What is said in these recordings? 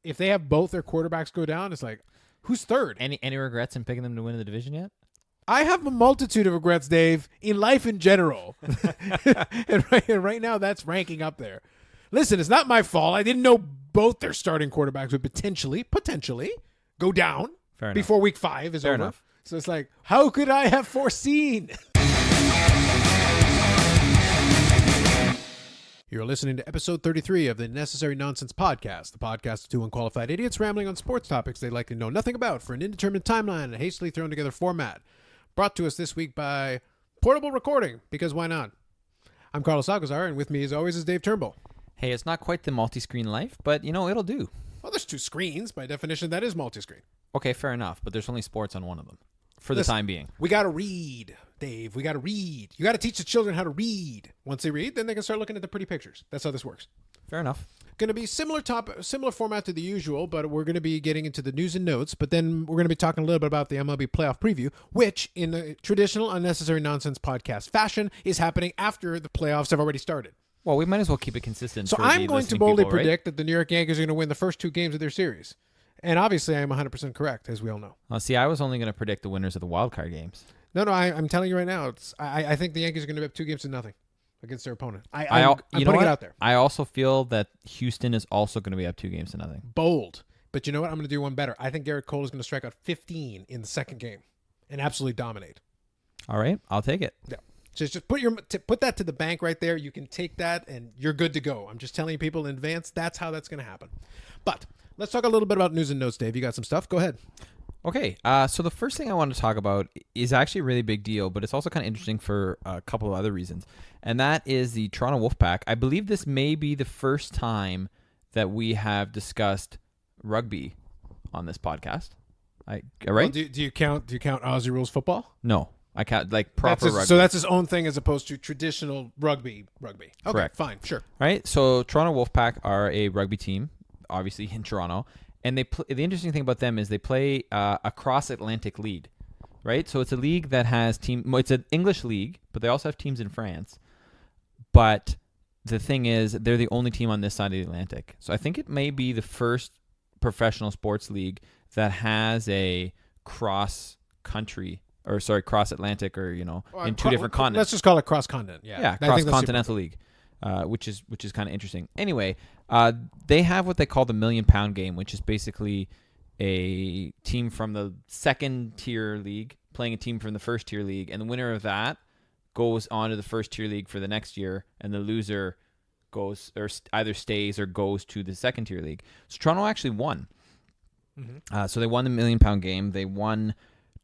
if they have both their quarterbacks go down, it's like, who's third? Any regrets in picking them to win the division yet? I have a multitude of regrets, Dave, in life in general. and right now, that's ranking up there. Listen, it's not my fault. I didn't know both their starting quarterbacks would potentially go down before week 5 is over. Enough. So it's like, how could I have foreseen? You're listening to episode 33 of the Necessary Nonsense Podcast, the podcast of two unqualified idiots rambling on sports topics they likely know nothing about for an indeterminate timeline and a hastily thrown together format. Brought to us this week by Portable Recording, because why not? I'm Carlos Alcazar, and with me as always is Dave Turnbull. Hey, it's not quite the multi-screen life, but it'll do. Well, there's 2 screens. By definition, that is multi-screen. Okay, fair enough, but there's only sports on one of them for the time being. We got to read, Dave. We got to read. You got to teach the children how to read. Once they read, then they can start looking at the pretty pictures. That's how this works. Fair enough. Going to be similar format to the usual, but we're going to be getting into the news and notes. But then we're going to be talking a little bit about the MLB playoff preview, which in the traditional Unnecessary Nonsense podcast fashion is happening after the playoffs have already started. Well, we might as well keep it consistent. So I'm going to boldly predict that the New York Yankees are going to win the first 2 games of their series. And obviously, I am 100% correct, as we all know. See, I was only going to predict the winners of the wild card games. No, I'm telling you right now. I think the Yankees are going to be up 2 games to nothing against their opponent. I'm putting it out there. I also feel that Houston is also going to be up 2 games to nothing. Bold. But you know what? I'm going to do one better. I think Garrett Cole is going to strike out 15 in the second game and absolutely dominate. All right, I'll take it. Yeah. Just put that to the bank right there. You can take that and you're good to go. I'm just telling people in advance that's how that's going to happen. But let's talk a little bit about news and notes, Dave. You got some stuff? Go ahead. Okay, so the first thing I want to talk about is actually a really big deal, but it's also kind of interesting for a couple of other reasons, and that is the Toronto Wolfpack. I believe this may be the first time that we have discussed rugby on this podcast. Right? Well, do you count Aussie rules football? No, I count like proper rugby. So that's his own thing as opposed to traditional rugby. Okay, correct. Fine, sure. Right. So Toronto Wolfpack are a rugby team, obviously in Toronto. And the interesting thing about them is they play a cross-Atlantic league, right? So it's a league that has it's an English league, but they also have teams in France. But the thing is, they're the only team on this side of the Atlantic. So I think it may be the first professional sports league that has a cross-Atlantic or, in 2 different continents. Let's just call it cross-continent. Yeah, cross-continental league. Which is kind of interesting. Anyway, they have what they call the £1 million game, which is basically a team from the second tier league playing a team from the first tier league, and the winner of that goes on to the first tier league for the next year, and the loser goes or either stays or goes to the second tier league. So Toronto actually won. Mm-hmm. So they won the £1 million game. They won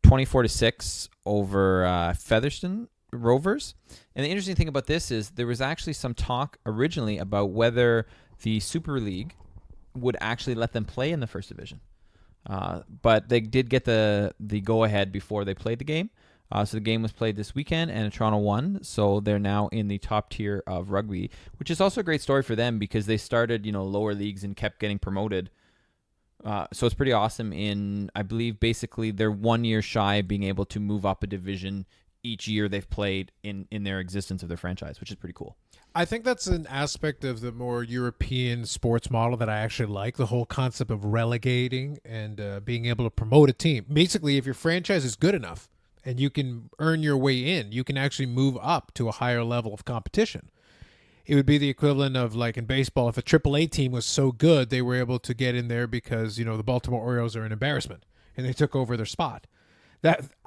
24-6 over Featherstone Rovers. And the interesting thing about this is there was actually some talk originally about whether the Super League would actually let them play in the first division. But they did get the go-ahead before they played the game. So the game was played this weekend, and Toronto won. So they're now in the top tier of rugby, which is also a great story for them because they started, lower leagues and kept getting promoted. So it's pretty awesome I believe, basically they're 1 year shy of being able to move up a division each year they've played in their existence of their franchise, which is pretty cool. I think that's an aspect of the more European sports model that I actually like, the whole concept of relegating and being able to promote a team. Basically, if your franchise is good enough and you can earn your way in, you can actually move up to a higher level of competition. It would be the equivalent of, like in baseball, if a AAA team was so good, they were able to get in there because, the Baltimore Orioles are an embarrassment and they took over their spot.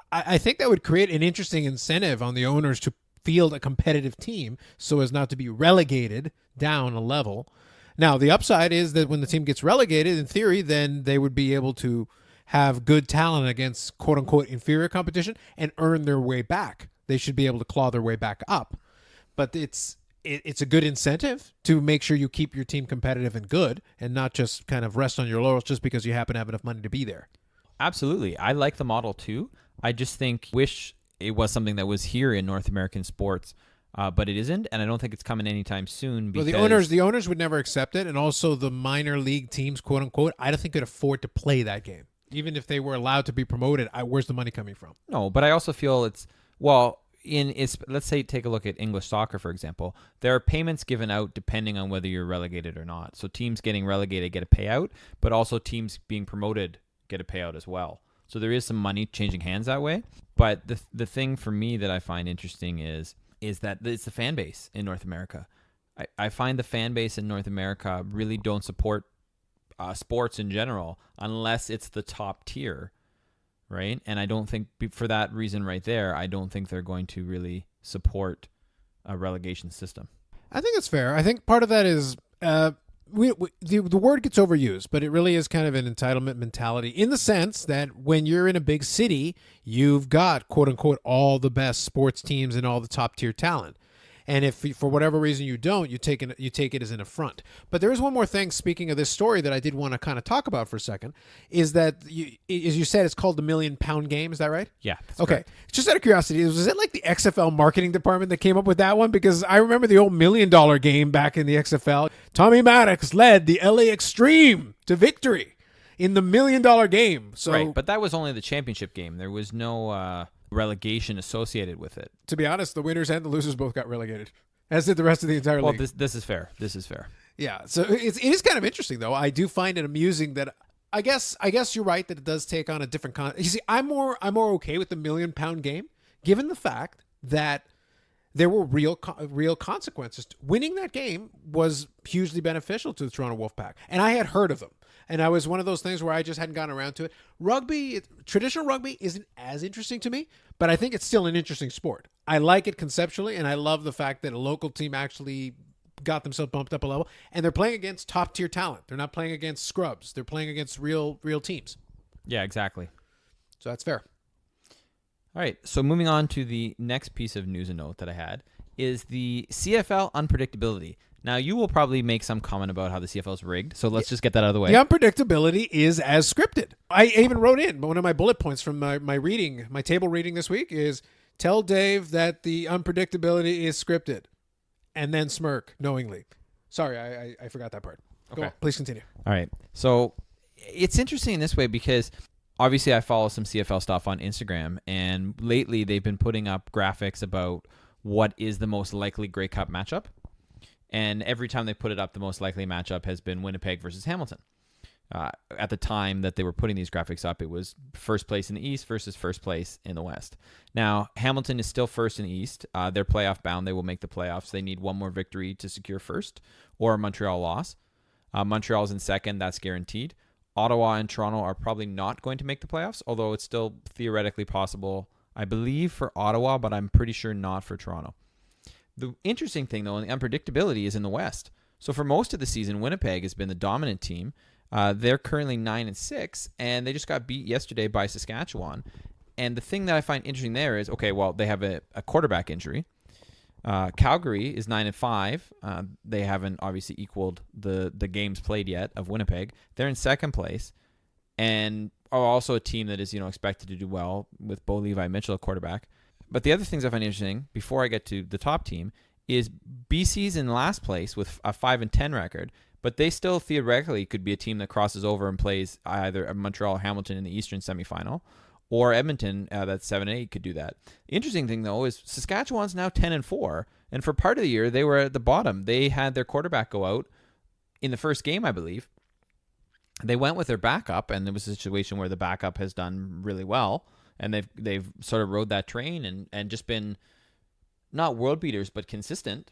I think that would create an interesting incentive on the owners to field a competitive team so as not to be relegated down a level. Now, the upside is that when the team gets relegated, in theory, then they would be able to have good talent against quote-unquote inferior competition and earn their way back. They should be able to claw their way back up. But it's a good incentive to make sure you keep your team competitive and good and not just kind of rest on your laurels just because you happen to have enough money to be there. Absolutely. I like the model too. I just wish it was something that was here in North American sports, but it isn't, and I don't think it's coming anytime soon. Because the owners would never accept it, and also the minor league teams, quote unquote, I don't think could afford to play that game, even if they were allowed to be promoted. Where's the money coming from? No, but I also feel let's say take a look at English soccer, for example. There are payments given out depending on whether you're relegated or not. So teams getting relegated get a payout, but also teams being promoted get a payout as well. So there is some money changing hands that way. But the thing for me that I find interesting is that it's the fan base in North America. I find the fan base in North America really don't support sports in general unless it's the top tier, right? And I don't think, for that reason right there, I don't think they're going to really support a relegation system. I think it's fair. I think part of that is the word gets overused, but it really is kind of an entitlement mentality in the sense that when you're in a big city, you've got, quote unquote, all the best sports teams and all the top tier talent. And if for whatever reason you don't, you take it as an affront. But there is one more thing, speaking of this story, that I did want to kind of talk about for a second, is that, as you said, it's called the £1 Million Game. Is that right? Yeah. Okay. Correct. Just out of curiosity, was it like the XFL marketing department that came up with that one? Because I remember the old $1 Million Game back in the XFL. Tommy Maddox led the LA Extreme to victory in the $1 Million Game. So, right, but that was only the championship game. There was no relegation associated with it. To be honest, the winners and the losers both got relegated, as did the rest of the entire league. Well, this is fair. This is fair. Yeah, so it is kind of interesting, though. I do find it amusing that I guess you're right that it does take on a different you see, I'm more okay with the £1 Million Game, given the fact that there were real consequences. Winning that game was hugely beneficial to the Toronto Wolfpack, and I had heard of them. And I was one of those things where I just hadn't gotten around to it. Traditional rugby isn't as interesting to me, but I think it's still an interesting sport. I like it conceptually, and I love the fact that a local team actually got themselves bumped up a level, and they're playing against top-tier talent. They're not playing against scrubs. They're playing against real teams. Yeah, exactly. So that's fair. All right, so moving on to the next piece of news and note that I had is the CFL unpredictability. Now, you will probably make some comment about how the CFL is rigged, so let's just get that out of the way. The unpredictability is as scripted. I even wrote in one of my bullet points from my table reading this week is, tell Dave that the unpredictability is scripted, and then smirk knowingly. Sorry, I forgot that part. Okay. Go on, please continue. All right, so it's interesting in this way because obviously I follow some CFL stuff on Instagram, and lately they've been putting up graphics about what is the most likely Grey Cup matchup. And every time they put it up, the most likely matchup has been Winnipeg versus Hamilton. At the time that they were putting these graphics up, it was first place in the East versus first place in the West. Now, Hamilton is still first in the East. They're playoff bound. They will make the playoffs. They need one more victory to secure first, or a Montreal loss. Montreal's in second. That's guaranteed. Ottawa and Toronto are probably not going to make the playoffs, although it's still theoretically possible, I believe, for Ottawa, but I'm pretty sure not for Toronto. The interesting thing, though, and the unpredictability is in the West. So for most of the season, Winnipeg has been the dominant team. They're currently 9-6, and they just got beat yesterday by Saskatchewan. And the thing that I find interesting there is, okay, well, they have a quarterback injury. Calgary is 9-5. They haven't obviously equaled the games played yet of Winnipeg. They're in second place, and are also a team that is expected to do well with Bo Levi Mitchell at quarterback. But the other things I find interesting, before I get to the top team, is BC's in last place with a 5-10 record, but they still theoretically could be a team that crosses over and plays either Montreal or Hamilton in the Eastern semifinal, or Edmonton that's 7-8 could do that. The interesting thing, though, is Saskatchewan's now 10-4, and for part of the year, they were at the bottom. They had their quarterback go out in the first game, I believe. They went with their backup, and there was a situation where the backup has done really well. And they've sort of rode that train and just been not world beaters, but consistent.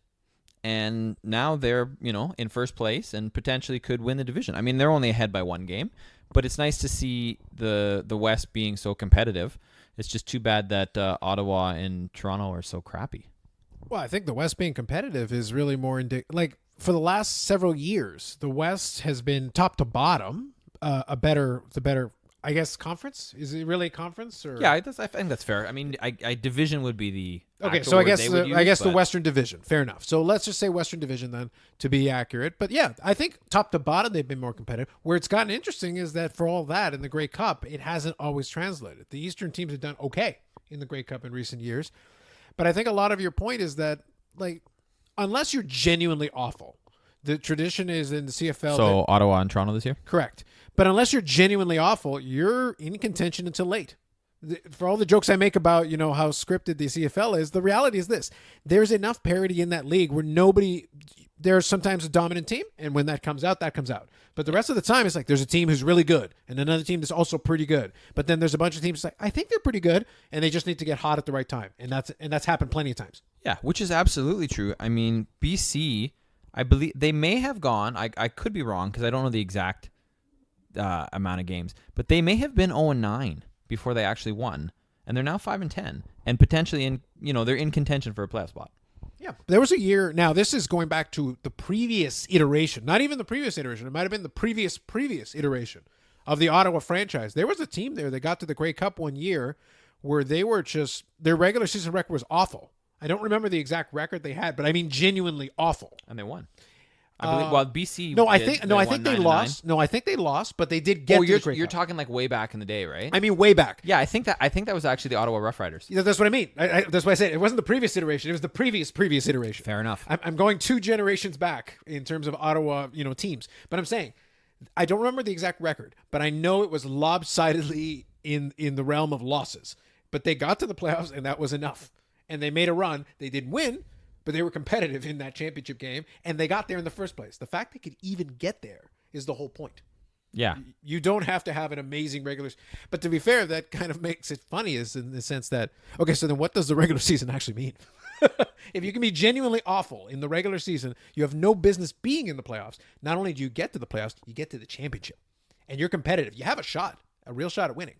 And now they're, in first place and potentially could win the division. I mean, they're only ahead by one game, but it's nice to see the West being so competitive. It's just too bad that Ottawa and Toronto are so crappy. Well, I think the West being competitive is really more for the last several years, the West has been top to bottom the better. I guess conference? Is it really a conference? Or? Yeah, I think that's fair. I mean, I division would be the okay. So I guess the Western Division. Fair enough. So let's just say Western Division then to be accurate. But yeah, I think top to bottom they've been more competitive. Where it's gotten interesting is that for all that in the Grey Cup, it hasn't always translated. The Eastern teams have done okay in the Grey Cup in recent years, but I think a lot of your point is that unless you're genuinely awful, the tradition is in the CFL. So Ottawa and Toronto this year? Correct. But unless you're genuinely awful, you're in contention until late. For all the jokes I make about, how scripted the CFL is, the reality is this. There's enough parity in that league where there's sometimes a dominant team, and when that comes out, that comes out. But the rest of the time, it's like there's a team who's really good and another team that's also pretty good. But then there's a bunch of teams like, I think they're pretty good, and they just need to get hot at the right time. And that's happened plenty of times. Yeah, which is absolutely true. I mean, BC, I believe they may have gone, I could be wrong because I don't know the exact amount of games, but they may have been 0-9 before they actually won, and they're now 5-10, and potentially they're in contention for a playoff spot. Yeah, there was a year. Now this is going back to the previous iteration, not even the previous iteration. It might have been the previous iteration of the Ottawa franchise. There was a team there that got to the Grey Cup one year where they were their regular season record was awful. I don't remember the exact record they had, but I mean genuinely awful, and they won. I believe. Well, BC. I think they lost. No, I think they lost, but they did get. You're talking like way back in the day, right? I mean, way back. Yeah, I think that was actually the Ottawa Rough Riders. Yeah, that's what I mean. That's why I said it wasn't the previous iteration. It was the previous iteration. Fair enough. I'm going 2 generations back in terms of Ottawa, teams. But I'm saying I don't remember the exact record, but I know it was lopsidedly in the realm of losses. But they got to the playoffs, and that was enough. And they made a run. They didn't win, but they were competitive in that championship game, and they got there in the first place. The fact they could even get there is the whole point. Yeah. You don't have to have an amazing regular. But to be fair, that kind of makes it funny is in the sense that, okay, so then what does the regular season actually mean? If you can be genuinely awful in the regular season, you have no business being in the playoffs. Not only do you get to the playoffs, you get to the championship. And you're competitive. You have a real shot at winning.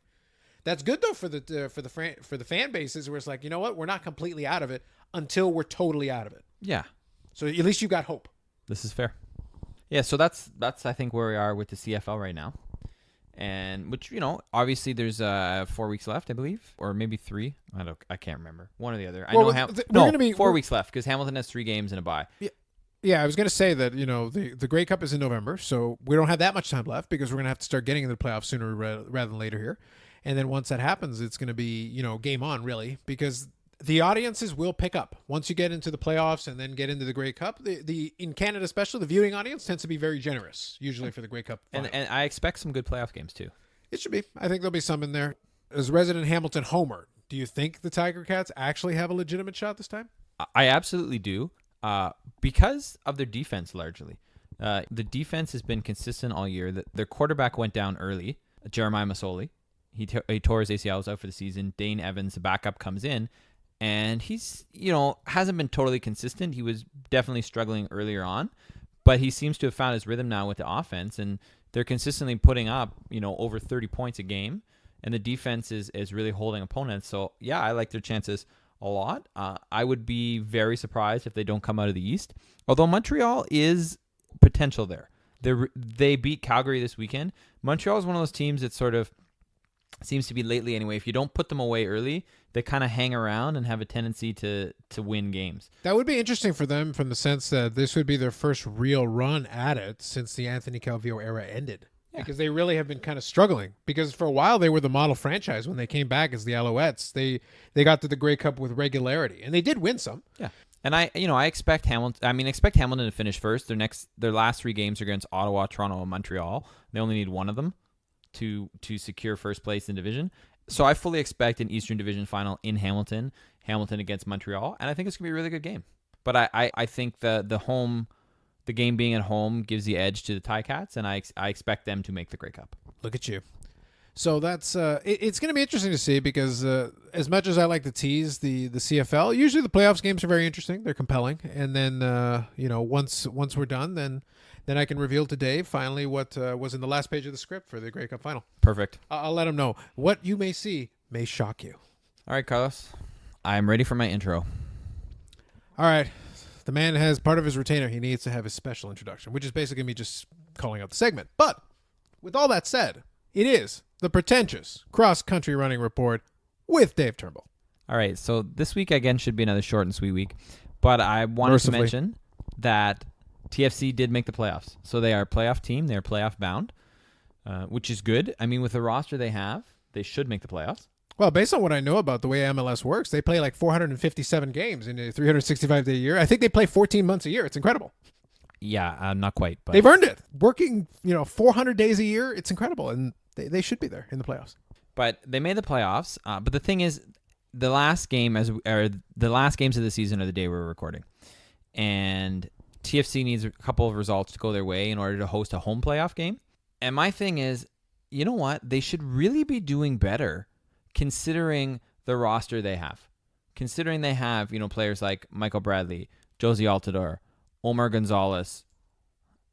That's good though for the fan bases where it's like, you know what, we're not completely out of it until we're totally out of it. Yeah. So at least you got hope. This is fair. Yeah, so that's I think where we are with the CFL right now. And which, obviously there's 4 weeks left, I believe, or maybe 3. I can't remember. One or the other. Well, I know 4 weeks left because Hamilton has 3 games and a bye. Yeah, I was going to say that, the Grey Cup is in November, so we don't have that much time left because we're going to have to start getting into the playoffs sooner rather than later here. And then once that happens, it's going to be, game on, really, because the audiences will pick up. Once you get into the playoffs and then get into the Grey Cup, in Canada especially, the viewing audience tends to be very generous, usually for the Grey Cup final. And I expect some good playoff games, too. It should be. I think there'll be some in there. As resident Hamilton homer, do you think the Tiger Cats actually have a legitimate shot this time? I absolutely do, because of their defense, largely. The defense has been consistent all year. Their quarterback went down early, Jeremiah Masoli. He tore his ACL, was out for the season. Dane Evans, the backup, comes in, and he's, hasn't been totally consistent. He was definitely struggling earlier on, but he seems to have found his rhythm now with the offense, and they're consistently putting up, over 30 points a game, and the defense is really holding opponents. So, yeah, I like their chances a lot. I would be very surprised if they don't come out of the East, although Montreal is potential there. They beat Calgary this weekend. Montreal is one of those teams that sort of seems to be lately anyway. If you don't put them away early, they kind of hang around and have a tendency to win games. That would be interesting for them from the sense that this would be their first real run at it since the Anthony Calvillo era ended. Yeah. Because they really have been kind of struggling. Because for a while they were the model franchise when they came back as the Alouettes. They got to the Grey Cup with regularity, and they did win some. Yeah. And I expect Hamilton. Expect Hamilton to finish first. Their last 3 games are against Ottawa, Toronto, and Montreal. They only need one of them to secure first place in division. So I fully expect an Eastern Division final in Hamilton against Montreal, and I think it's gonna be a really good game. But I think the game being at home gives the edge to the Ticats, and I expect them to make the Grey Cup. Look at you. So that's it's going to be interesting to see because as much as I like to tease the CFL, usually the playoffs games are very interesting. They're compelling, and then once we're done, then I can reveal to Dave finally what was in the last page of the script for the Grey Cup final. Perfect. I'll let him know. What you may see may shock you. All right, Carlos. I'm ready for my intro. All right. The man has part of his retainer. He needs to have his special introduction, which is basically me just calling out the segment. But with all that said, it is the Pretentious Cross-Country Running Report with Dave Turnbull. All right. So this week, again, should be another short and sweet week. But I wanted to mention that TFC did make the playoffs. So they are a playoff team. They're playoff bound, which is good. I mean, with the roster they have, they should make the playoffs. Well, based on what I know about the way MLS works, they play like 457 games in a 365-day year. I think they play 14 months a year. It's incredible. Yeah, not quite. But they've earned it. Working, 400 days a year, it's incredible, and they should be there in the playoffs. But they made the playoffs. But the thing is, the last games of the season are the day we're recording, and TFC needs a couple of results to go their way in order to host a home playoff game. And my thing is, you know what? They should really be doing better considering the roster they have. Considering they have, players like Michael Bradley, Josie Altidore, Omar Gonzalez,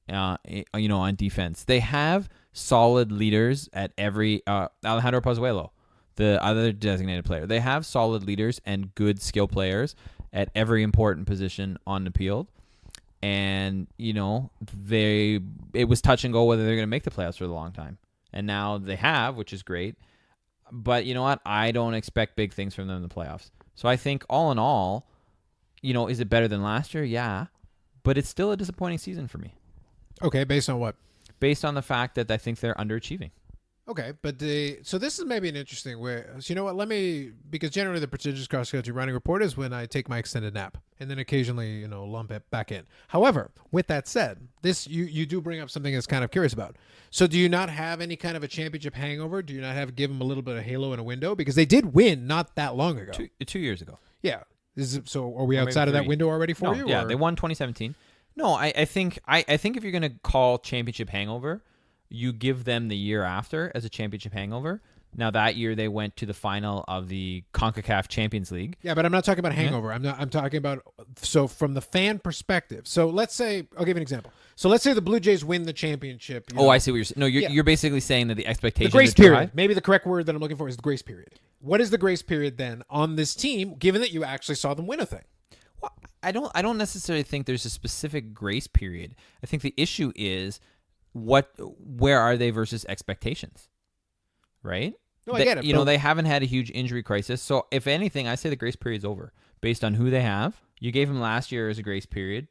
on defense. They have solid leaders at every Alejandro Pozuelo, the other designated player. They have solid leaders and good skill players at every important position on the field. And, it was touch and go whether they're going to make the playoffs for a long time. And now they have, which is great. But you know what? I don't expect big things from them in the playoffs. So I think all in all, is it better than last year? Yeah. But it's still a disappointing season for me. Okay, based on what? Based on the fact that I think they're underachieving. Okay, but so this is maybe an interesting way. So you know what? Because generally the Pretentious Cross-Country running report is when I take my extended nap and then occasionally, lump it back in. However, with that said, this you do bring up something that's kind of curious about. So do you not have any kind of a championship hangover? Do you not give them a little bit of halo in a window? Because they did win not that long ago. 2 years ago. Yeah. So are we outside of that window already for you? Yeah, they won 2017. No, I think if you're going to call championship hangover, you give them the year after as a championship hangover. Now that year they went to the final of the CONCACAF Champions League. Yeah, but I'm not talking about hangover. Yeah. I'm talking about from the fan perspective. So let's say I'll give you an example. So let's say the Blue Jays win the championship. I see what you're saying. No, you're basically saying that the expectations. The grace period. Maybe the correct word that I'm looking for is the grace period. What is the grace period then on this team, given that you actually saw them win a thing? Well, I don't necessarily think there's a specific grace period. I think the issue is where are they versus expectations, right? No, I get it. They haven't had a huge injury crisis. So if anything, I say the grace period's over based on who they have. You gave them last year as a grace period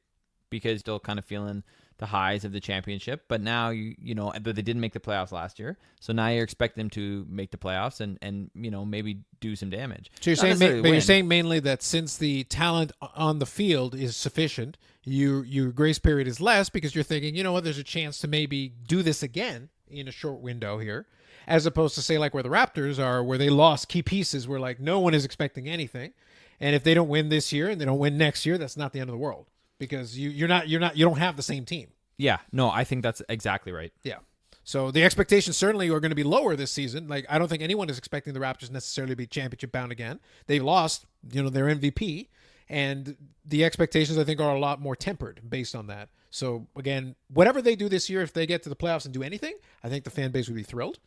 because still kind of feeling the highs of the championship. But now, but they didn't make the playoffs last year. So now you're expecting them to make the playoffs and maybe do some damage. So you're saying mainly that since the talent on the field is sufficient, your grace period is less because you're thinking, there's a chance to maybe do this again in a short window here, as opposed to say like where the Raptors are, where they lost key pieces, where like no one is expecting anything, and if they don't win this year and they don't win next year, that's not the end of the world because you don't have the same team. Yeah, no, I think that's exactly right. Yeah. So the expectations certainly are going to be lower this season. Like I don't think anyone is expecting the Raptors necessarily to be championship bound again. They lost, their MVP, and the expectations I think are a lot more tempered based on that. So again, whatever they do this year, if they get to the playoffs and do anything, I think the fan base would be thrilled.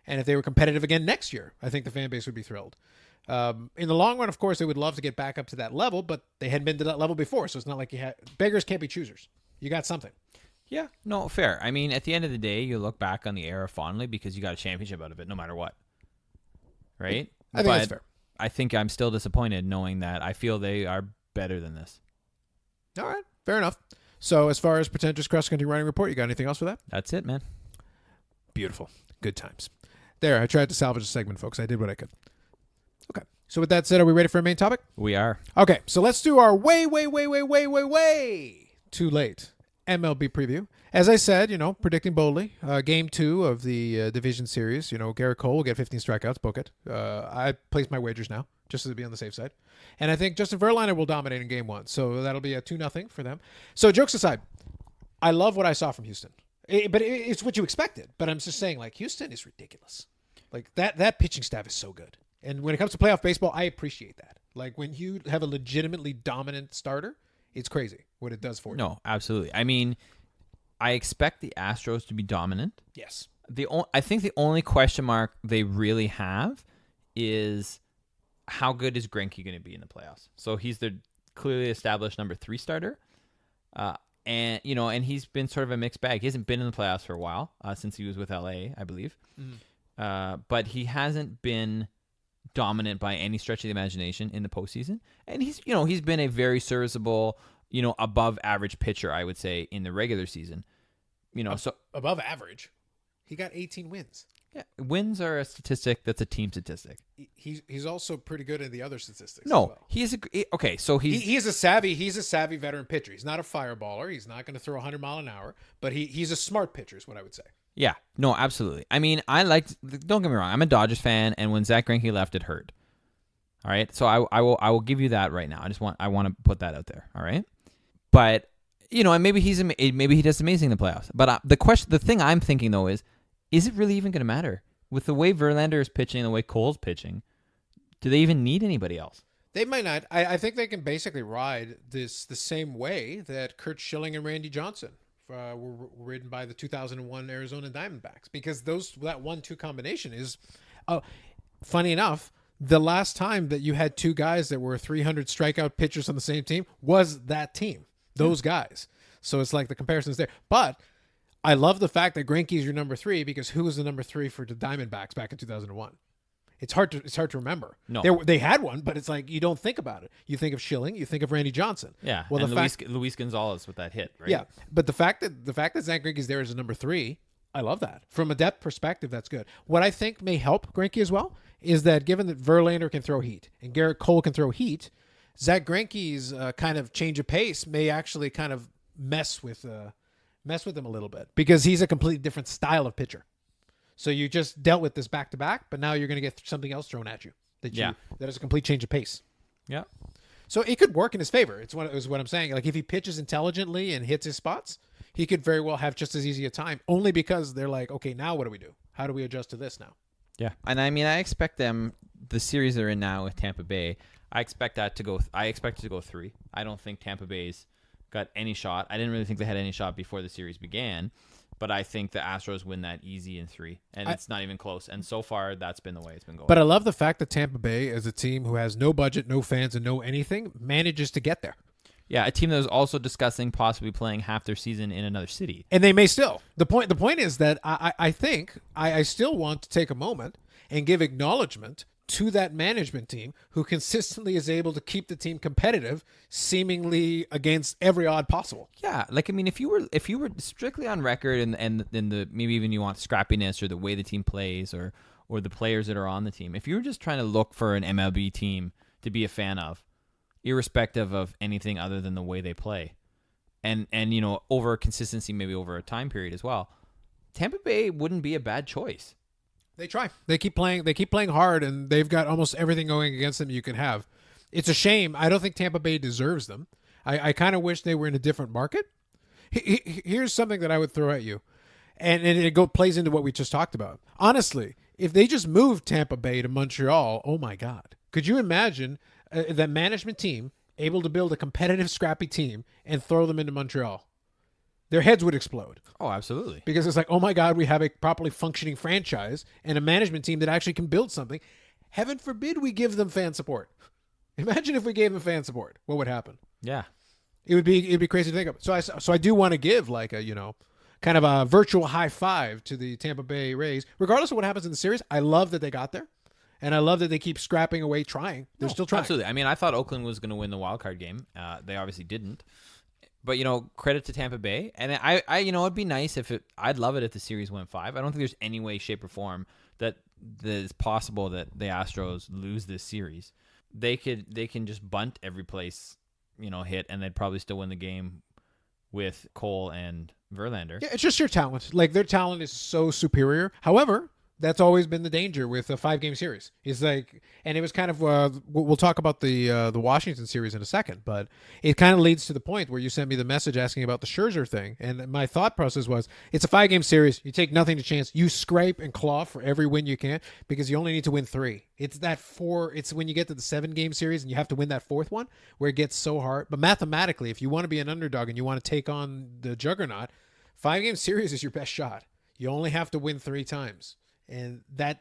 And if they were competitive again next year, I think the fan base would be thrilled. In the long run, of course, they would love to get back up to that level, but they hadn't been to that level before. So it's not like beggars can't be choosers. You got something. Yeah, no, fair. I mean, at the end of the day, you look back on the era fondly because you got a championship out of it no matter what. Right? I think that's fair. I think I'm still disappointed knowing that I feel they are better than this. All right. Fair enough. So as far as Pretentious Cross-Country running report, you got anything else for that? That's it, man. Beautiful. Good times. There, I tried to salvage a segment, folks. I did what I could. Okay. So with that said, are we ready for a main topic? We are. Okay. So let's do our way too late MLB preview. As I said, predicting boldly, game 2 of the division series, Garrett Cole will get 15 strikeouts, book it. I placed my wagers now, just to be on the safe side. And I think Justin Verlander will dominate in game 1, so that'll be a 2-0 for them. So jokes aside, I love what I saw from Houston. But it's what you expected. But I'm just saying, like, Houston is ridiculous. Like, that pitching staff is so good. And when it comes to playoff baseball, I appreciate that. Like, when you have a legitimately dominant starter, it's crazy what it does for you. No, absolutely. I mean, I expect the Astros to be dominant. Yes. I think the only question mark they really have is how good is Greinke going to be in the playoffs? So he's the clearly established number 3 starter. And he's been sort of a mixed bag. He hasn't been in the playoffs for a while, since he was with LA, I believe. Mm-hmm. But he hasn't been dominant by any stretch of the imagination in the postseason. And he's been a very serviceable, above average pitcher, I would say, in the regular season. So above average. He got 18 wins. Yeah, wins are a statistic that's a team statistic. He's also pretty good in the other statistics. No, as well. he's So he's a savvy veteran pitcher. He's not a fireballer. He's not going to throw 100 mile an hour, but he's a smart pitcher, is what I would say. Yeah, no, absolutely. I mean, don't get me wrong, I'm a Dodgers fan, and when Zach Greinke left, it hurt. All right, so I will give you that right now. I want to put that out there. All right, but and maybe he does amazing in the playoffs. But the thing I'm thinking though is it really even going to matter with the way Verlander is pitching and the way Cole's pitching? Do they even need anybody else? They might not. I think they can basically ride this the same way that Kurt Schilling and Randy Johnson were ridden by the 2001 Arizona Diamondbacks, because that 1-2 combination is, funny enough, the last time that you had two guys that were 300 strikeout pitchers on the same team was that team, those guys. So it's like the comparison's there. But I love the fact that Greinke is your number 3, because who was the number 3 for the Diamondbacks back in 2001? It's hard to remember. No, they had one, but it's like you don't think about it. You think of Schilling, you think of Randy Johnson. Yeah, well, and Luis Gonzalez with that hit, right? Yeah, but the fact that Zach Greinke is there as a number 3, I love that. From a depth perspective, that's good. What I think may help Greinke as well is that given that Verlander can throw heat and Garrett Cole can throw heat, Zach Greinke's kind of change of pace may actually kind of mess with him a little bit, because he's a completely different style of pitcher. So you just dealt with this back-to-back, but now you're going to get something else thrown at you that is a complete change of pace. Yeah. So it could work in his favor. It's what I'm saying. Like if he pitches intelligently and hits his spots, he could very well have just as easy a time, only because they're like, okay, now what do we do? How do we adjust to this now? Yeah. And I mean, I expect the series they're in now with Tampa Bay, I expect it to go 3. I don't think Tampa Bay's got any shot. I didn't really think they had any shot before the series began. But I think the Astros win that easy in 3, and it's not even close. And so far, that's been the way it's been going. But I love the fact that Tampa Bay, as a team who has no budget, no fans, and no anything, manages to get there. Yeah, a team that was also discussing possibly playing half their season in another city. And they may still. The point is that I think I still want to take a moment and give acknowledgement to that management team who consistently is able to keep the team competitive, seemingly against every odd possible. Yeah, like I mean, if you were strictly on record and the maybe even you want scrappiness or the way the team plays or the players that are on the team, if you were just trying to look for an MLB team to be a fan of, irrespective of anything other than the way they play, and over consistency, maybe over a time period as well, Tampa Bay wouldn't be a bad choice. They try. They keep playing hard, and they've got almost everything going against them you can have. It's a shame. I don't think Tampa Bay deserves them. I kind of wish they were in a different market. Here's something that I would throw at you, and it plays into what we just talked about. Honestly, if they just moved Tampa Bay to Montreal, oh my God. Could you imagine that management team able to build a competitive, scrappy team and throw them into Montreal? Their heads would explode. Oh, absolutely. Because it's like, oh my God, we have a properly functioning franchise and a management team that actually can build something. Heaven forbid we give them fan support. Imagine if we gave them fan support. What would happen? Yeah. It'd be crazy to think of. So I do want to give like a, kind of a virtual high five to the Tampa Bay Rays. Regardless of what happens in the series, I love that they got there. And I love that they keep scrapping away, trying. They're still trying. Absolutely. I mean, I thought Oakland was going to win the wild card game. They obviously didn't. But, credit to Tampa Bay. And it'd be nice I'd love it if the series went 5. I don't think there's any way, shape, or form that it's possible that the Astros lose this series. They can just bunt every place, hit, and they'd probably still win the game with Cole and Verlander. Yeah, it's just your talent. Like, their talent is so superior. However, that's always been the danger with a 5-game series. It's like, and it was kind of, we'll talk about the Washington series in a second, but it kind of leads to the point where you sent me the message asking about the Scherzer thing. And my thought process was, it's a 5-game series. You take nothing to chance. You scrape and claw for every win you can, because you only need to win 3. It's when you get to the 7-game series and you have to win that 4th one where it gets so hard. But mathematically, if you want to be an underdog and you want to take on the juggernaut, 5-game series is your best shot. You only have to win 3 times. And that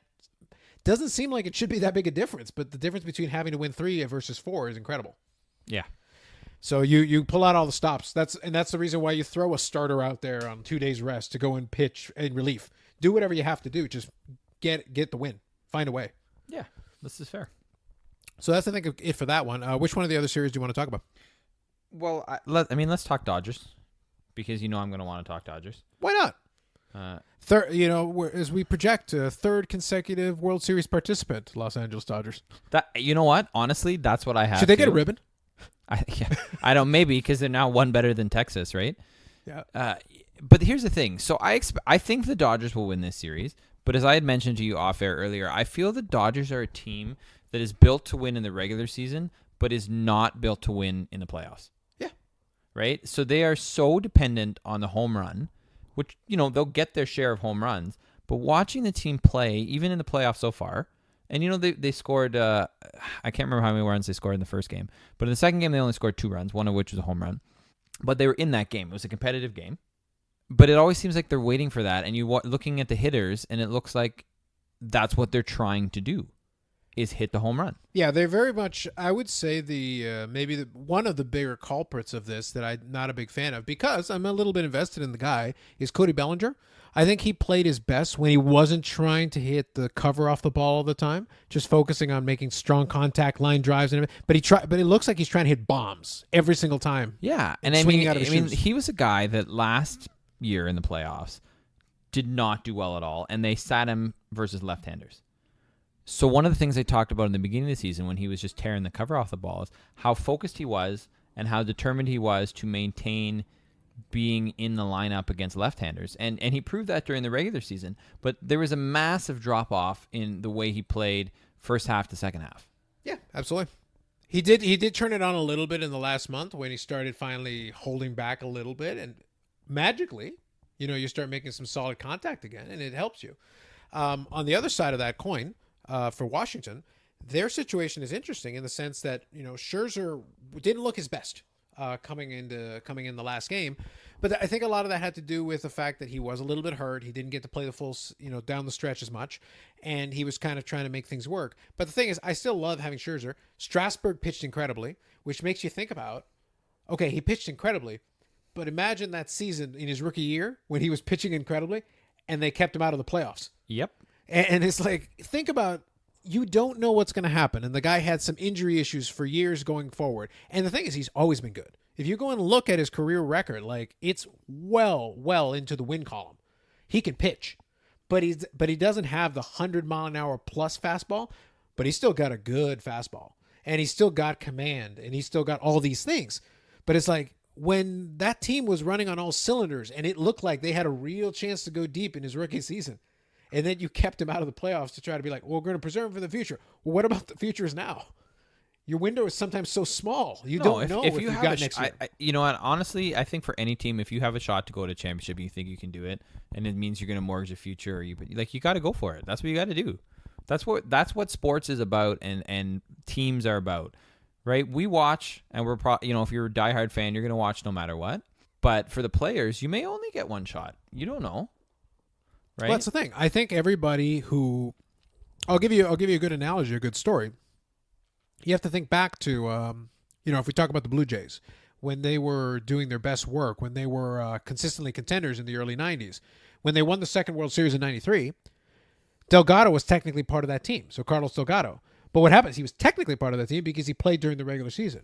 doesn't seem like it should be that big a difference, but the difference between having to win 3 versus 4 is incredible. Yeah. So you pull out all the stops. That's the reason why you throw a starter out there on 2 days rest to go and pitch in relief. Do whatever you have to do. Just get the win. Find a way. Yeah, this is fair. So that's, I think, it for that one. Which one of the other series do you want to talk about? Well, let's talk Dodgers, because I'm going to want to talk Dodgers. Why not? Third, as we project a 3rd consecutive World Series participant, Los Angeles Dodgers. That, you know what? Honestly, that's what I have. Should they get a ribbon? I don't, maybe, because they're now one better than Texas, right? Yeah. But here's the thing. So I think the Dodgers will win this series. But as I had mentioned to you off air earlier, I feel the Dodgers are a team that is built to win in the regular season, but is not built to win in the playoffs. Yeah. Right? So they are so dependent on the home run, which, they'll get their share of home runs. But watching the team play, even in the playoffs so far, and, they scored, I can't remember how many runs they scored in the first game. But in the second game, they only scored 2 runs, one of which was a home run. But they were in that game. It was a competitive game. But it always seems like they're waiting for that. And looking at the hitters, and it looks like that's what they're trying to do, is hit the home run. Yeah, they're very much, I would say, one of the bigger culprits of this that I'm not a big fan of, because I'm a little bit invested in the guy, is Cody Bellinger. I think he played his best when he wasn't trying to hit the cover off the ball all the time, just focusing on making strong contact line drives and everything. But it looks like he's trying to hit bombs every single time. Yeah, and he was a guy that last year in the playoffs did not do well at all, and they sat him versus left-handers. So one of the things they talked about in the beginning of the season when he was just tearing the cover off the ball is how focused he was and how determined he was to maintain being in the lineup against left-handers. And he proved that during the regular season. But there was a massive drop-off in the way he played first half to second half. Yeah, absolutely. He did turn it on a little bit in the last month when he started finally holding back a little bit. And magically, you start making some solid contact again, and it helps you. On the other side of that coin, for Washington, their situation is interesting in the sense that, Scherzer didn't look his best coming in the last game. But I think a lot of that had to do with the fact that he was a little bit hurt. He didn't get to play the full, down the stretch as much, and he was kind of trying to make things work. But the thing is, I still love having Scherzer. Strasburg pitched incredibly, which makes you think about, okay, he pitched incredibly, but imagine that season in his rookie year when he was pitching incredibly and they kept him out of the playoffs. Yep. And it's like, think about, you don't know what's going to happen. And the guy had some injury issues for years going forward. And the thing is, he's always been good. If you go and look at his career record, like, it's well into the win column. He can pitch, but he doesn't have the 100-mile-an-hour plus fastball, but he's still got a good fastball, and he's still got command, and he's still got all these things. But it's like, when that team was running on all cylinders and it looked like they had a real chance to go deep in his rookie season, and then you kept him out of the playoffs to try to be like, well, we're going to preserve him for the future. Well, what about the futures now? Your window is sometimes so small. You don't know if you got next year. You know what? Honestly, I think for any team, if you have a shot to go to a championship and you think you can do it, and it means you're going to mortgage a future, or you got to go for it. That's what you got to do. That's what sports is about, and teams are about, right? We watch, and we're if you're a diehard fan, you're going to watch no matter what. But for the players, you may only get one shot. You don't know, right? Well, that's the thing. I think everybody who, I'll give you a good analogy, a good story. You have to think back to, if we talk about the Blue Jays, when they were doing their best work, when they were consistently contenders in the early 90s, when they won the second World Series in 93, Delgado was technically part of that team. So Carlos Delgado. But what happens? He was technically part of that team because he played during the regular season.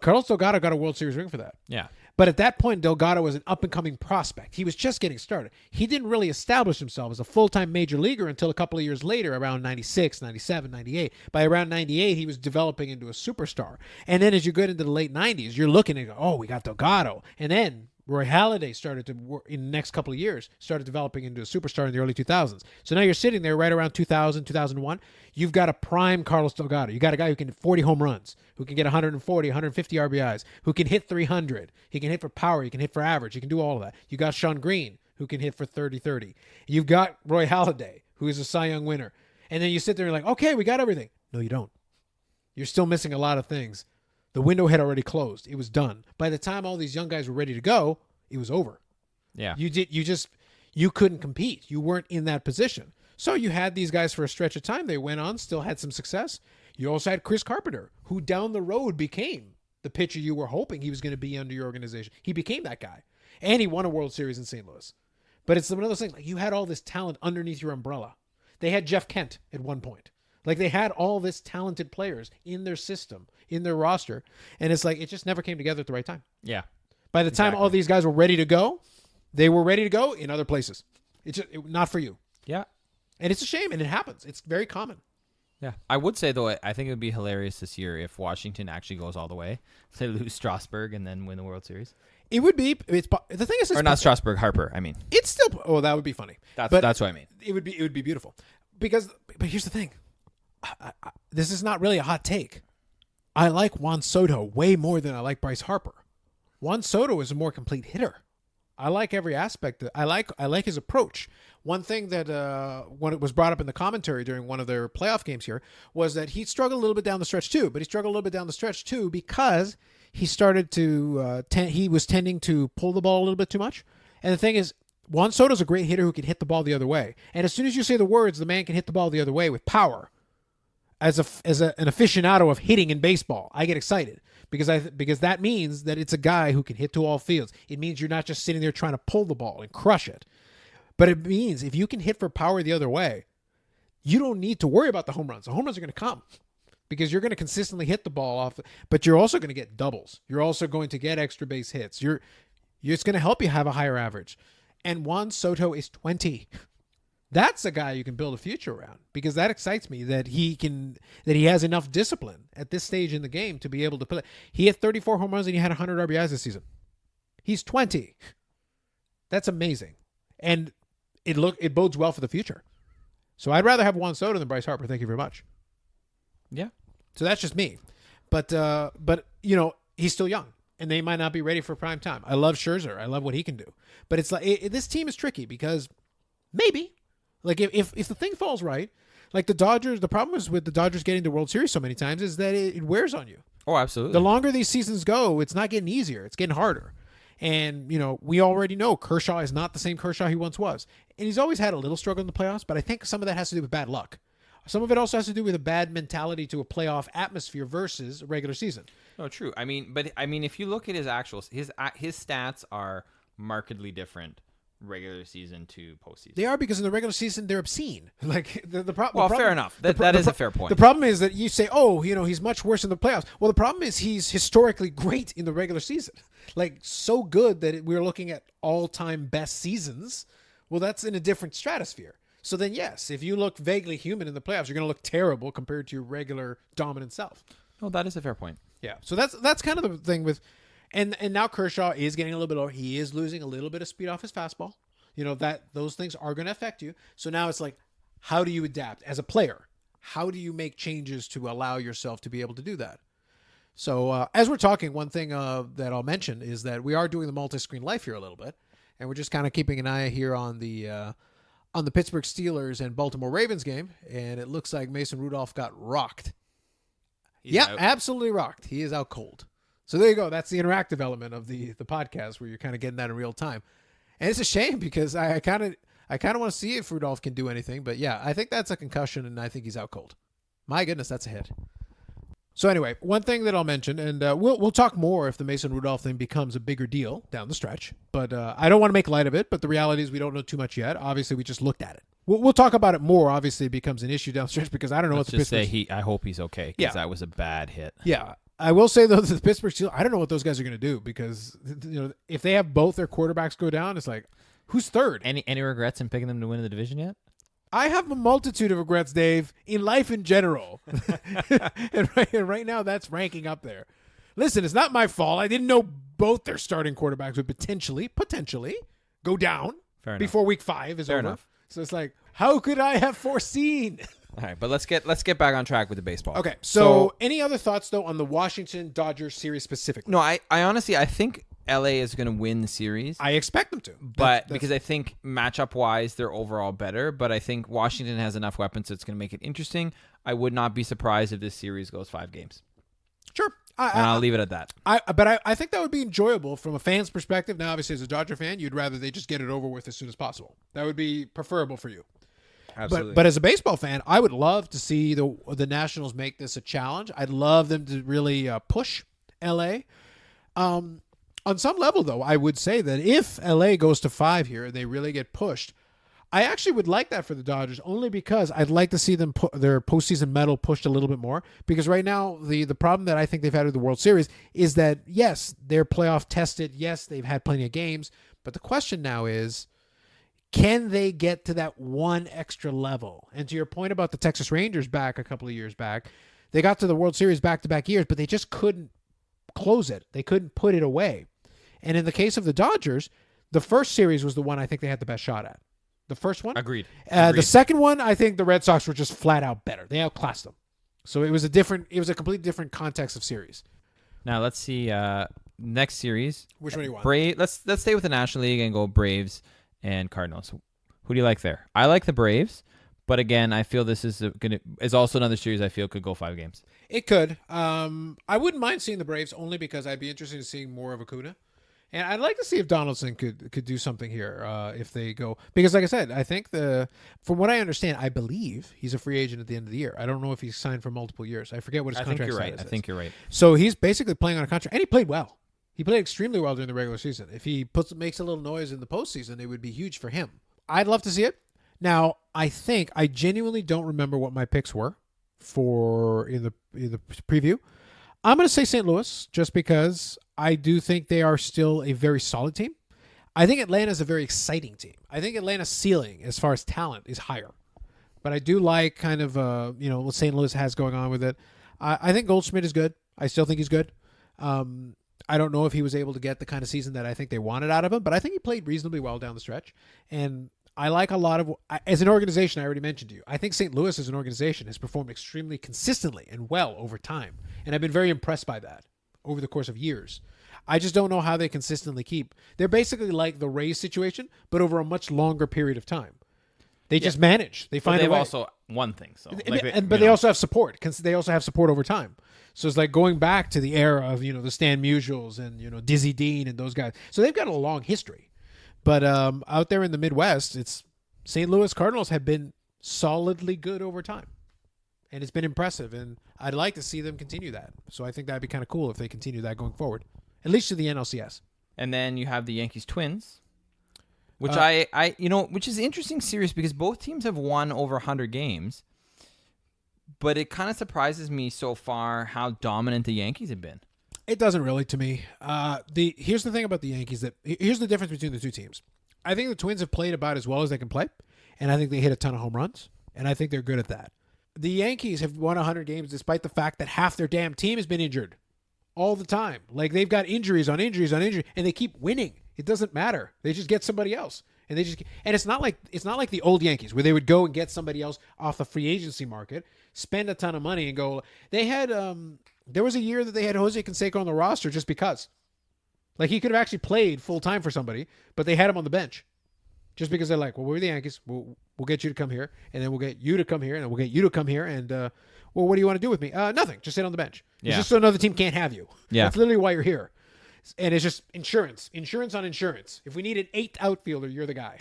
Carlos Delgado got a World Series ring for that. Yeah. But at that point, Delgado was an up-and-coming prospect. He was just getting started. He didn't really establish himself as a full-time major leaguer until a couple of years later, around 96, 97, 98. By around 98, he was developing into a superstar. And then as you get into the late 90s, you're looking and go, oh, we got Delgado. And then Roy Halladay started to work in the next couple of years, started developing into a superstar in the early 2000s. So now you're sitting there right around 2000, 2001. You've got a prime Carlos Delgado. You got a guy who can hit 40 home runs, who can get 140, 150 RBIs, who can hit 300. He can hit for power. He can hit for average. He can do all of that. You got Sean Green, who can hit for 30-30. You've got Roy Halladay, who is a Cy Young winner. And then you sit there and you're like, okay, we got everything. No, you don't. You're still missing a lot of things. The window had already closed. It was done. By the time all these young guys were ready to go, it was over. Yeah. You couldn't compete. You weren't in that position. So you had these guys for a stretch of time. They went on, still had some success. You also had Chris Carpenter, who down the road became the pitcher you were hoping he was going to be under your organization. He became that guy. And he won a World Series in St. Louis. But it's one of those things, like, you had all this talent underneath your umbrella. They had Jeff Kent at one point. Like, they had all this talented players in their system, in their roster, and it's like it just never came together at the right time. Yeah. By the time all these guys were ready to go, they were ready to go in other places. It's just not for you. Yeah. And it's a shame, and it happens. It's very common. Yeah. I would say, though, I think it would be hilarious this year if Washington actually goes all the way. They lose Strasburg and then win the World Series. It would be. The thing is, Or not Strasburg, Harper. I mean, it's still. Oh, that would be funny. That's what I mean. It would be beautiful, but here's the thing. This is not really a hot take. I like Juan Soto way more than I like Bryce Harper. Juan Soto is a more complete hitter. I like every aspect. I like his approach. One thing that when it was brought up in the commentary during one of their playoff games here was that he struggled a little bit down the stretch too. But he struggled a little bit down the stretch too because he started to he was tending to pull the ball a little bit too much. And the thing is, Juan Soto's a great hitter who can hit the ball the other way. And as soon as you say the words, the man can hit the ball the other way with power. As an aficionado of hitting in baseball, I get excited because that means that it's a guy who can hit to all fields. It means you're not just sitting there trying to pull the ball and crush it. But it means if you can hit for power the other way, you don't need to worry about the home runs. The home runs are going to come because you're going to consistently hit the ball off, but you're also going to get doubles. You're also going to get extra base hits. It's going to help you have a higher average. And Juan Soto is 20. That's a guy you can build a future around because that excites me that he has enough discipline at this stage in the game to be able to play. He had 34 home runs and he had 100 RBIs this season. He's 20. That's amazing. And it bodes well for the future. So I'd rather have Juan Soto than Bryce Harper. Thank you very much. Yeah. So that's just me. But he's still young and they might not be ready for prime time. I love Scherzer. I love what he can do. But it's like this team is tricky because maybe like if the thing falls right, like the Dodgers, the problem is with the Dodgers getting the World Series so many times is that it wears on you. Oh, absolutely. The longer these seasons go, it's not getting easier. It's getting harder. And, we already know Kershaw is not the same Kershaw he once was. And he's always had a little struggle in the playoffs, but I think some of that has to do with bad luck. Some of it also has to do with a bad mentality to a playoff atmosphere versus a regular season. Oh, true. If you look at his actuals, his stats are markedly different regular season to postseason. They are because in the regular season they're obscene. Like the problem. Well, fair enough. That is a fair point. The problem is that you say, he's much worse in the playoffs. Well, the problem is he's historically great in the regular season. Like so good that we're looking at all-time best seasons. Well, that's in a different stratosphere. So then, yes, if you look vaguely human in the playoffs, you're going to look terrible compared to your regular dominant self. Oh, that is a fair point. Yeah. So that's kind of the thing with. And now Kershaw is getting a little bit over. He is losing a little bit of speed off his fastball. Those things are going to affect you. So now it's like, how do you adapt as a player? How do you make changes to allow yourself to be able to do that? So as we're talking, one thing that I'll mention is that we are doing the multi-screen life here a little bit, and we're just kind of keeping an eye here on the Pittsburgh Steelers and Baltimore Ravens game, and it looks like Mason Rudolph got rocked. Absolutely rocked. He is out cold. So there you go. That's the interactive element of the podcast where you're kind of getting that in real time. And it's a shame because I kind of want to see if Rudolph can do anything. But yeah, I think that's a concussion and I think he's out cold. My goodness, that's a hit. So anyway, one thing that I'll mention, and we'll talk more if the Mason Rudolph thing becomes a bigger deal down the stretch. But I don't want to make light of it. But the reality is we don't know too much yet. Obviously, we just looked at it. We'll talk about it more. Obviously, it becomes an issue down the stretch because I don't know what the Pittsburgh. I hope he's okay because that was a bad hit. Yeah. I will say, though, the Pittsburgh Steelers, I don't know what those guys are going to do because, if they have both their quarterbacks go down, it's like, who's third? Any regrets in picking them to win the division yet? I have a multitude of regrets, Dave, in life in general. and right now, that's ranking up there. Listen, it's not my fault. I didn't know both their starting quarterbacks would potentially go down before week 5 is over. Enough. So it's like, how could I have foreseen? All right, but let's get back on track with the baseball. Okay, so any other thoughts, though, on the Washington Dodgers series specifically? No, I honestly, I think LA is going to win the series. I expect them to. But because I think matchup-wise, they're overall better. But I think Washington has enough weapons so it's going to make it interesting. I would not be surprised if this series goes 5 games. Sure. I'll leave it at that. But I think that would be enjoyable from a fan's perspective. Now, obviously, as a Dodger fan, you'd rather they just get it over with as soon as possible. That would be preferable for you. Absolutely. But as a baseball fan, I would love to see the Nationals make this a challenge. I'd love them to really push LA. On some level, though, I would say that if LA goes to 5 here and they really get pushed, I actually would like that for the Dodgers only because I'd like to see them put their postseason medal pushed a little bit more. Because right now, the problem that I think they've had with the World Series is that, yes, they're playoff tested. Yes, they've had plenty of games. But the question now is, can they get to that one extra level? And to your point about the Texas Rangers back a couple of years back, they got to the World Series back-to-back years, but they just couldn't close it. They couldn't put it away. And in the case of the Dodgers, the first series was the one I think they had the best shot at. The first one? Agreed. The second one, I think the Red Sox were just flat out better. They outclassed them. So it was a completely different context of series. Now let's see next series. Which one do you want? Let's stay with the National League and go Braves and Cardinals. Who do you like there? I like the Braves, but again, I feel this is also another series I feel could go 5 games. It could. I wouldn't mind seeing the Braves only because I'd be interested in seeing more of Acuna. And I'd like to see if Donaldson could do something here if they go. Because like I said, I think from what I understand, I believe he's a free agent at the end of the year. I don't know if he's signed for multiple years. I forget what his contract status is. I think you're right. So he's basically playing on a contract. And he played well. He played extremely well during the regular season. If he makes a little noise in the postseason, it would be huge for him. I'd love to see it. Now, I genuinely don't remember what my picks were in the preview. I'm going to say St. Louis just because I do think they are still a very solid team. I think Atlanta is a very exciting team. I think Atlanta's ceiling as far as talent is higher. But I do like kind of, what St. Louis has going on with it. I think Goldschmidt is good. I still think he's good. I don't know if he was able to get the kind of season that I think they wanted out of him, but I think he played reasonably well down the stretch. And I like a lot of, as an organization, I already mentioned to you, I think St. Louis as an organization has performed extremely consistently and well over time. And I've been very impressed by that over the course of years. I just don't know how they consistently keep. They're basically like the Rays situation, but over a much longer period of time. They just manage. They find a way. They've also won things. So but they also have support. They also have support over time. So it's like going back to the era of, the Stan Musials and, Dizzy Dean and those guys. So they've got a long history. But out there in the Midwest, it's St. Louis Cardinals have been solidly good over time. And it's been impressive. And I'd like to see them continue that. So I think that'd be kind of cool if they continue that going forward, at least to the NLCS. And then you have the Yankees Twins, which which is an interesting series because both teams have won over 100 games. But it kind of surprises me so far how dominant the Yankees have been. It doesn't really to me. Here's the thing about the Yankees. Here's the difference between the two teams. I think the Twins have played about as well as they can play, and I think they hit a ton of home runs, and I think they're good at that. The Yankees have won 100 games despite the fact that half their damn team has been injured all the time. Like they've got injuries on injuries on injury, and they keep winning. It doesn't matter. They just get somebody else. And it's not like the old Yankees where they would go and get somebody else off the free agency market, spend a ton of money and go. They had there was a year that they had Jose Canseco on the roster just because. Like he could have actually played full time for somebody, but they had him on the bench. Just because they're like, well, we're the Yankees. We'll get you to come here, and then we'll get you to come here, and then we'll get you to come here, and well, what do you want to do with me? Nothing. Just sit on the bench. Yeah. It's just so another team can't have you. Yeah. That's literally why you're here. And it's just insurance on insurance. If we need an 8th outfielder, you're the guy.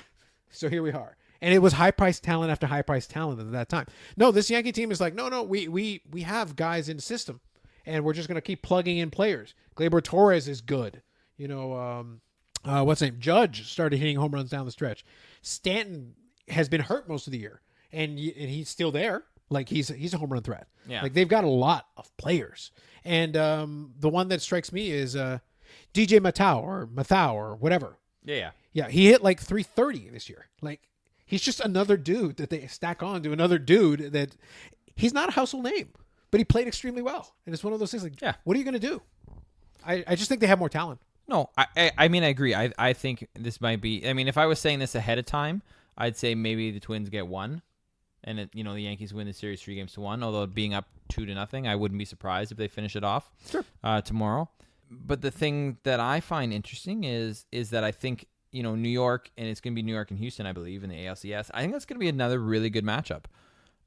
So here we are. And it was high-priced talent after high-priced talent at that time. No, this Yankee team is like, no, we have guys in the system, and we're just going to keep plugging in players. Gleyber Torres is good. What's his name? Judge started hitting home runs down the stretch. Stanton has been hurt most of the year, and he's still there. Like he's a home run threat. Yeah. Like they've got a lot of players. And the one that strikes me is DJ Mathau or whatever. Yeah. He hit like 330 this year. Like he's just another dude that they stack on to another dude that he's not a household name, but he played extremely well. And it's one of those things like, what are you going to do? I just think they have more talent. No, I mean, I agree. I think this might be, if I was saying this ahead of time, I'd say maybe the Twins get 1 and the Yankees win the series 3-1, although being up 2-0, I wouldn't be surprised if they finish it off tomorrow. But the thing that I find interesting is that I think, New York, and it's going to be New York and Houston, I believe, in the ALCS. I think that's going to be another really good matchup.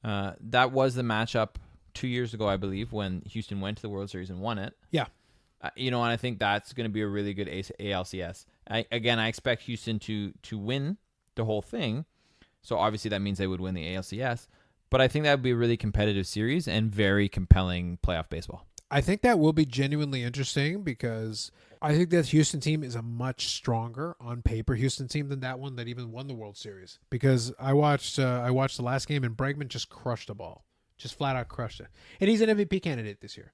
That was the matchup 2 years ago, I believe, when Houston went to the World Series and won it. Yeah. And I think that's going to be a really good ALCS. I expect Houston to win the whole thing. So obviously that means they would win the ALCS. But I think that would be a really competitive series and very compelling playoff baseball. I think that will be genuinely interesting because I think that Houston team is a much stronger on paper Houston team than that one that even won the World Series. Because I watched the last game and Bregman just crushed the ball, just flat out crushed it, and he's an MVP candidate this year.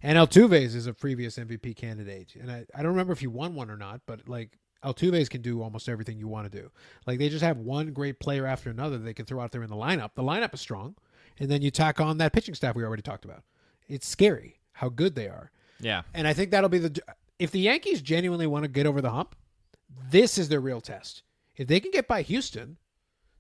And Altuve's is a previous MVP candidate, and I don't remember if he won one or not, but like Altuve's can do almost everything you want to do. Like they just have one great player after another they can throw out there in the lineup. The lineup is strong, and then you tack on that pitching staff we already talked about. It's scary how good they are. Yeah. And I think that'll be if the Yankees genuinely want to get over the hump, this is their real test. If they can get by Houston,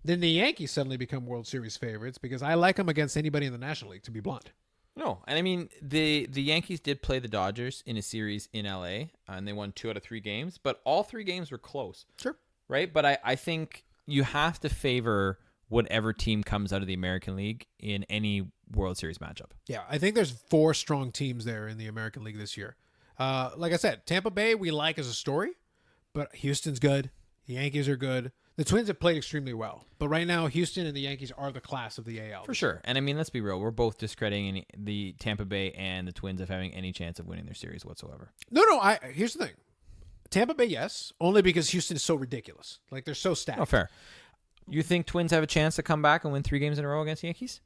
then the Yankees suddenly become World Series favorites because I like them against anybody in the National League, to be blunt. No, and I mean the Yankees did play the Dodgers in a series in LA, and they won 2 out of 3 games, but all 3 games were close. Sure. Right? But I think you have to favor whatever team comes out of the American League in any World Series matchup. Yeah, I think there's 4 strong teams there in the American League this year. Like I said, Tampa Bay we like as a story, but Houston's good. The Yankees are good. The Twins have played extremely well, but right now Houston and the Yankees are the class of the AL. For sure. And I mean, let's be real. We're both discrediting the Tampa Bay and the Twins of having any chance of winning their series whatsoever. No. Here's the thing. Tampa Bay, yes, only because Houston is so ridiculous. Like, they're so stacked. Oh, fair. You think Twins have a chance to come back and win 3 games in a row against the Yankees?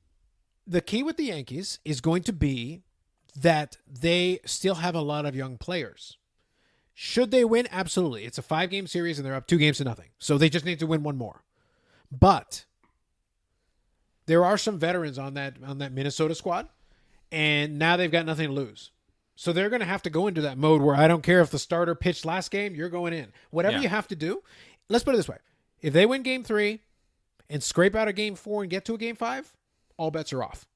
The key with the Yankees is going to be that they still have a lot of young players. Should they win? Absolutely. It's a 5-game series and they're up 2-0. So they just need to win one more. But there are some veterans on that Minnesota squad, and now they've got nothing to lose. So they're going to have to go into that mode where I don't care if the starter pitched last game, you're going in. Whatever you have to do. Let's put it this way. If they win game 3 and scrape out a game 4 and get to a game 5, all bets are off.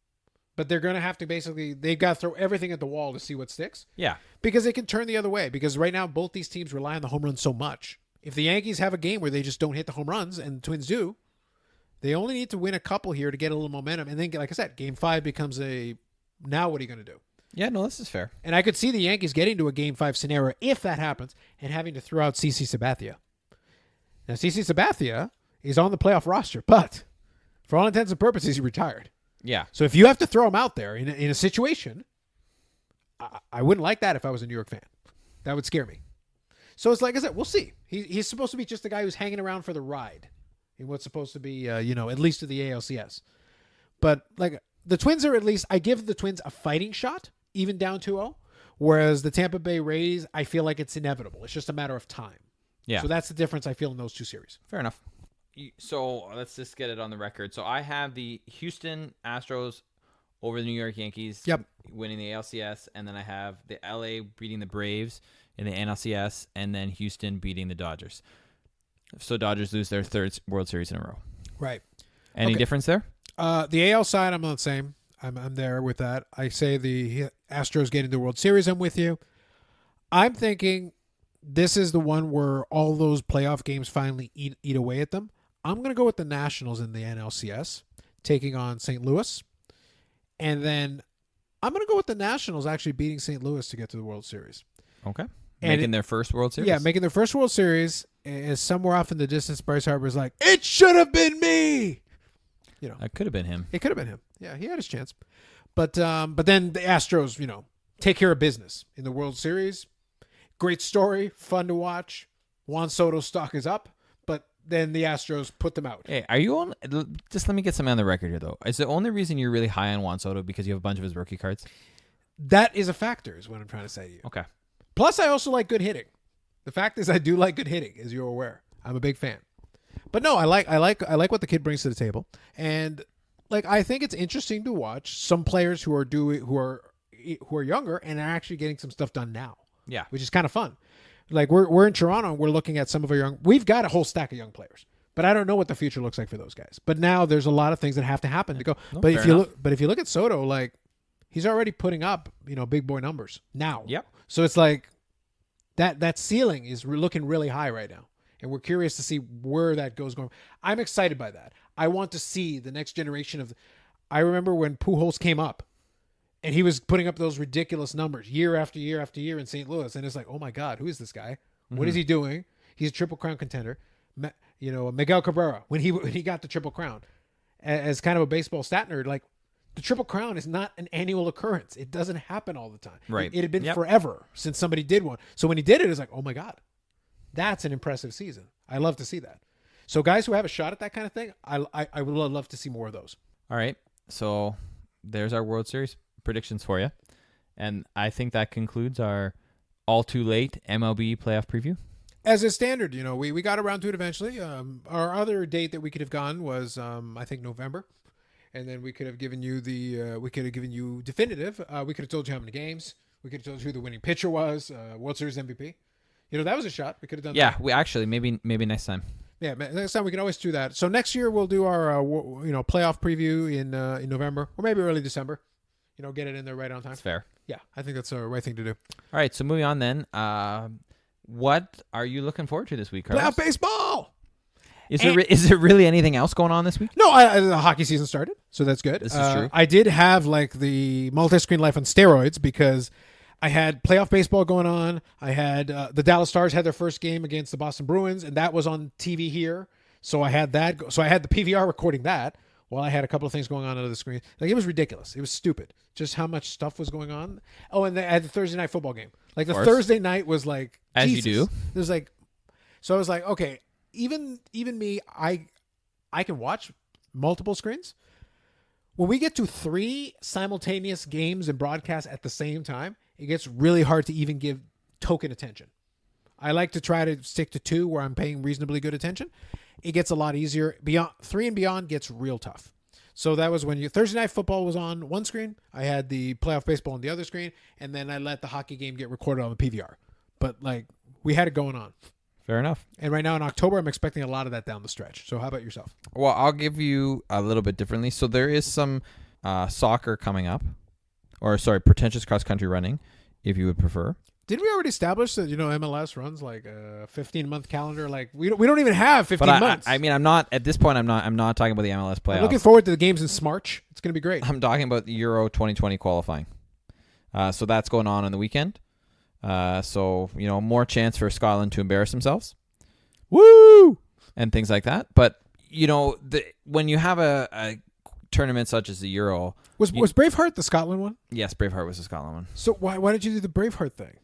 But they're going to have to they've got to throw everything at the wall to see what sticks. Yeah. Because it can turn the other way. Because right now, both these teams rely on the home run so much. If the Yankees have a game where they just don't hit the home runs, and the Twins do, they only need to win a couple here to get a little momentum. And then, like I said, game 5 becomes now what are you going to do? Yeah, no, this is fair. And I could see the Yankees getting to a game 5 scenario if that happens and having to throw out CC Sabathia. Now, CC Sabathia is on the playoff roster, but for all intents and purposes, he retired. Yeah. So if you have to throw him out there in a situation, I wouldn't like that if I was a New York fan. That would scare me. So it's like I said, we'll see. He's supposed to be just the guy who's hanging around for the ride in what's supposed to be, at least to the ALCS. But like the Twins are at least, I give the Twins a fighting shot, even down 2-0, whereas the Tampa Bay Rays, I feel like it's inevitable. It's just a matter of time. Yeah. So that's the difference I feel in those 2 series. Fair enough. So let's just get it on the record. So I have the Houston Astros over the New York Yankees winning the ALCS, and then I have the LA beating the Braves in the NLCS, and then Houston beating the Dodgers. So Dodgers lose their 3rd World Series in a row. Right. Any difference there? The AL side, I'm on the same. I'm there with that. I say the Astros getting the World Series. I'm with you. I'm thinking this is the one where all those playoff games finally eat away at them. I'm going to go with the Nationals in the NLCS, taking on St. Louis. And then I'm going to go with the Nationals actually beating St. Louis to get to the World Series. Okay. Making their first World Series? Yeah, making their first World Series. Is somewhere off in the distance, Bryce Harper's like, it should have been me. That could have been him. It could have been him. Yeah, he had his chance. But then the Astros, take care of business in the World Series. Great story, fun to watch. Juan Soto's stock is up. Then the Astros put them out. Hey, are you on? Just let me get something on the record here, though. Is the only reason you're really high on Juan Soto because you have a bunch of his rookie cards? That is a factor, is what I'm trying to say to you. Okay. Plus, I also like good hitting. The fact is, I do like good hitting, as you're aware. I'm a big fan. But no, I like what the kid brings to the table, and I think it's interesting to watch some players who are younger and are actually getting some stuff done now. Yeah, which is kind of fun. Like we're in Toronto and we're looking at some of our we've got a whole stack of young players, but I don't know what the future looks like for those guys. But now there's a lot of things that have to happen to go. No, but if you look at Soto, he's already putting up, big boy numbers now. Yep. So it's like that ceiling is looking really high right now. And we're curious to see where that goes going. I'm excited by that. I want to see the next generation of I remember when Pujols came up and he was putting up those ridiculous numbers year after year after year in St. Louis. And it's like, oh my God, who is this guy? What is he doing? He's a Triple Crown contender. Miguel Cabrera, when he got the Triple Crown, as kind of a baseball stat nerd, the Triple Crown is not an annual occurrence. It doesn't happen all the time. Right. It had been forever since somebody did one. So when he did it, it's like, oh my God, that's an impressive season. I love to see that. So guys who have a shot at that kind of thing, I would love to see more of those. All right. So there's our World Series predictions for you. And I think that concludes our all too late MLB playoff preview. As is standard, we got around to it eventually. Our other date that we could have gone was, I think, November. And then we could have given you definitive. We could have told you how many games. We could have told you who the winning pitcher was, World Series MVP. That was a shot. We could have done that. Yeah, we actually maybe next time. Yeah, next time we can always do that. So next year we'll do our playoff preview in November or maybe early December. Get it in there right on time. That's fair. Yeah, I think that's the right thing to do. All right, so moving on then. What are you looking forward to this week, Carlos? Playoff baseball. Is there really anything else going on this week? No, the hockey season started, so that's good. This is true. I did have like the multi-screen life on steroids because I had playoff baseball going on. I had the Dallas Stars had their first game against the Boston Bruins, and that was on TV here. So I had that. So I had the PVR recording that while I had a couple of things going on under the screen. Like, it was ridiculous. It was stupid. Just how much stuff was going on. Oh, and I had the Thursday night football game. Like, the Thursday night was like, as Jesus. you do. It was like, so I was like, okay, even me, I can watch multiple screens. When we get to 3 simultaneous games and broadcasts at the same time, it gets really hard to even give token attention. I like to try to stick to 2 where I'm paying reasonably good attention. It gets a lot easier. Beyond 3 and beyond gets real tough. So that was when Thursday night football was on one screen. I had the playoff baseball on the other screen, and then I let the hockey game get recorded on the PVR. But like, we had it going on. Fair enough. And right now in October, I'm expecting a lot of that down the stretch. So how about yourself? Well, I'll give you a little bit differently. So there is some soccer coming up, pretentious cross-country running, if you would prefer. Did we already establish that MLS runs like a 15-month calendar? Like we don't even have 15 months. I mean, I'm not at this point. I'm not talking about the MLS playoffs. I'm looking forward to the games in March. It's going to be great. I'm talking about the Euro 2020 qualifying. So that's going on the weekend. So more chance for Scotland to embarrass themselves. Woo! And things like that. But when you have a tournament such as the Euro, was Braveheart the Scotland one? Yes, Braveheart was the Scotland one. So why did you do the Braveheart thing?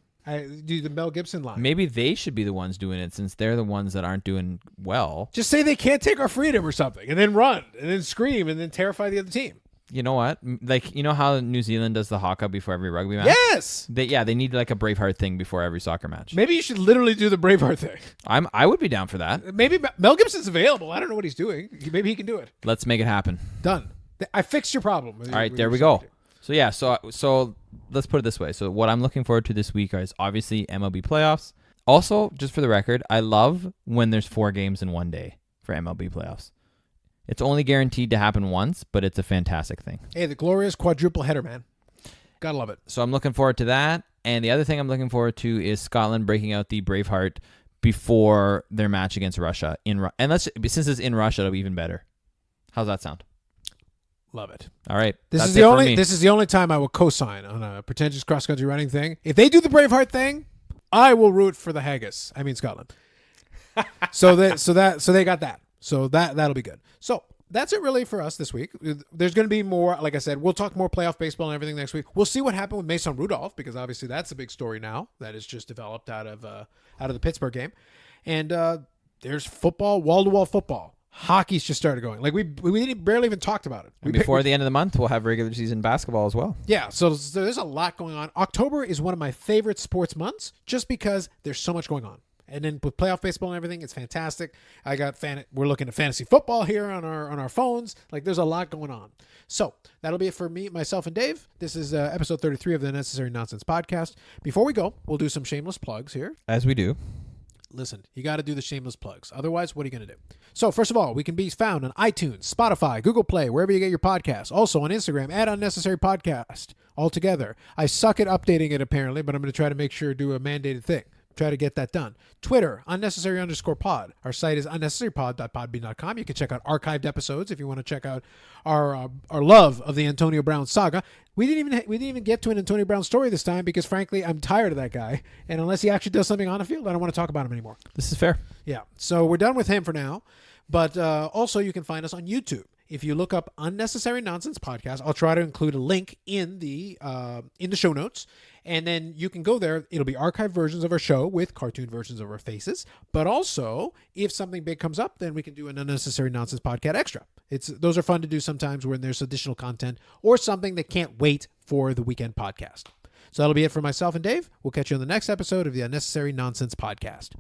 Do the Mel Gibson line. Maybe they should be the ones doing it since they're the ones that aren't doing well. Just say they can't take our freedom or something, and then run, and then scream, and then terrify the other team. You know what? Like, how New Zealand does the haka before every rugby match? Yes! They need like a Braveheart thing before every soccer match. Maybe you should literally do the Braveheart thing. I would be down for that. Maybe Mel Gibson's available. I don't know what he's doing. Maybe he can do it. Let's make it happen. Done. I fixed your problem. All right, there we go. So yeah, so let's put it this way. So what I'm looking forward to this week is obviously MLB playoffs. Also, just for the record, I love when there's 4 games in one day for MLB playoffs. It's only guaranteed to happen once, but it's a fantastic thing. Hey, the glorious quadruple header, man. Gotta love it. So I'm looking forward to that. And the other thing I'm looking forward to is Scotland breaking out the Braveheart before their match against Russia. And since it's in Russia, it'll be even better. How's that sound? Love it. All right. This is the only time I will co-sign on a pretentious cross-country running thing. If they do the Braveheart thing, I will root for the Haggis. I mean Scotland. So they got that. So that'll be good. So that's it really for us this week. There's going to be more, like I said, we'll talk more playoff baseball and everything next week. We'll see what happened with Mason Rudolph, because obviously that's a big story now that is just developed out of the Pittsburgh game. And there's football, wall-to-wall football. Hockey's just started going. Like we barely even talked about it. And before the end of the month, we'll have regular season basketball as well. Yeah, so there's a lot going on. October is one of my favorite sports months just because there's so much going on. And then with playoff baseball and everything, it's fantastic. We're looking at fantasy football here on our phones. Like, there's a lot going on. So that'll be it for me, myself, and Dave. This is episode 33 of the Necessary Nonsense podcast. Before we go, we'll do some shameless plugs here. As we do. Listen, you got to do the shameless plugs. Otherwise, what are you going to do? So, first of all, we can be found on iTunes, Spotify, Google Play, wherever you get your podcasts. Also on Instagram, @unnecessary_podcast. All together. I suck at updating it, apparently, but I'm going to try to make sure to do a mandated thing. Try to get that done. Twitter, unnecessary_pod. Our site is unnecessarypod.podbean.com. You can check out archived episodes if you want to check out our love of the Antonio Brown saga. We didn't even get to an Antonio Brown story this time because, frankly, I'm tired of that guy. And unless he actually does something on the field, I don't want to talk about him anymore. This is fair. Yeah. So we're done with him for now. But also, you can find us on YouTube. If you look up Unnecessary Nonsense Podcast, I'll try to include a link in the show notes. And then you can go there. It'll be archived versions of our show with cartoon versions of our faces. But also, if something big comes up, then we can do an Unnecessary Nonsense Podcast extra. Those are fun to do sometimes when there's additional content or something that can't wait for the weekend podcast. So that'll be it for myself and Dave. We'll catch you on the next episode of the Unnecessary Nonsense Podcast.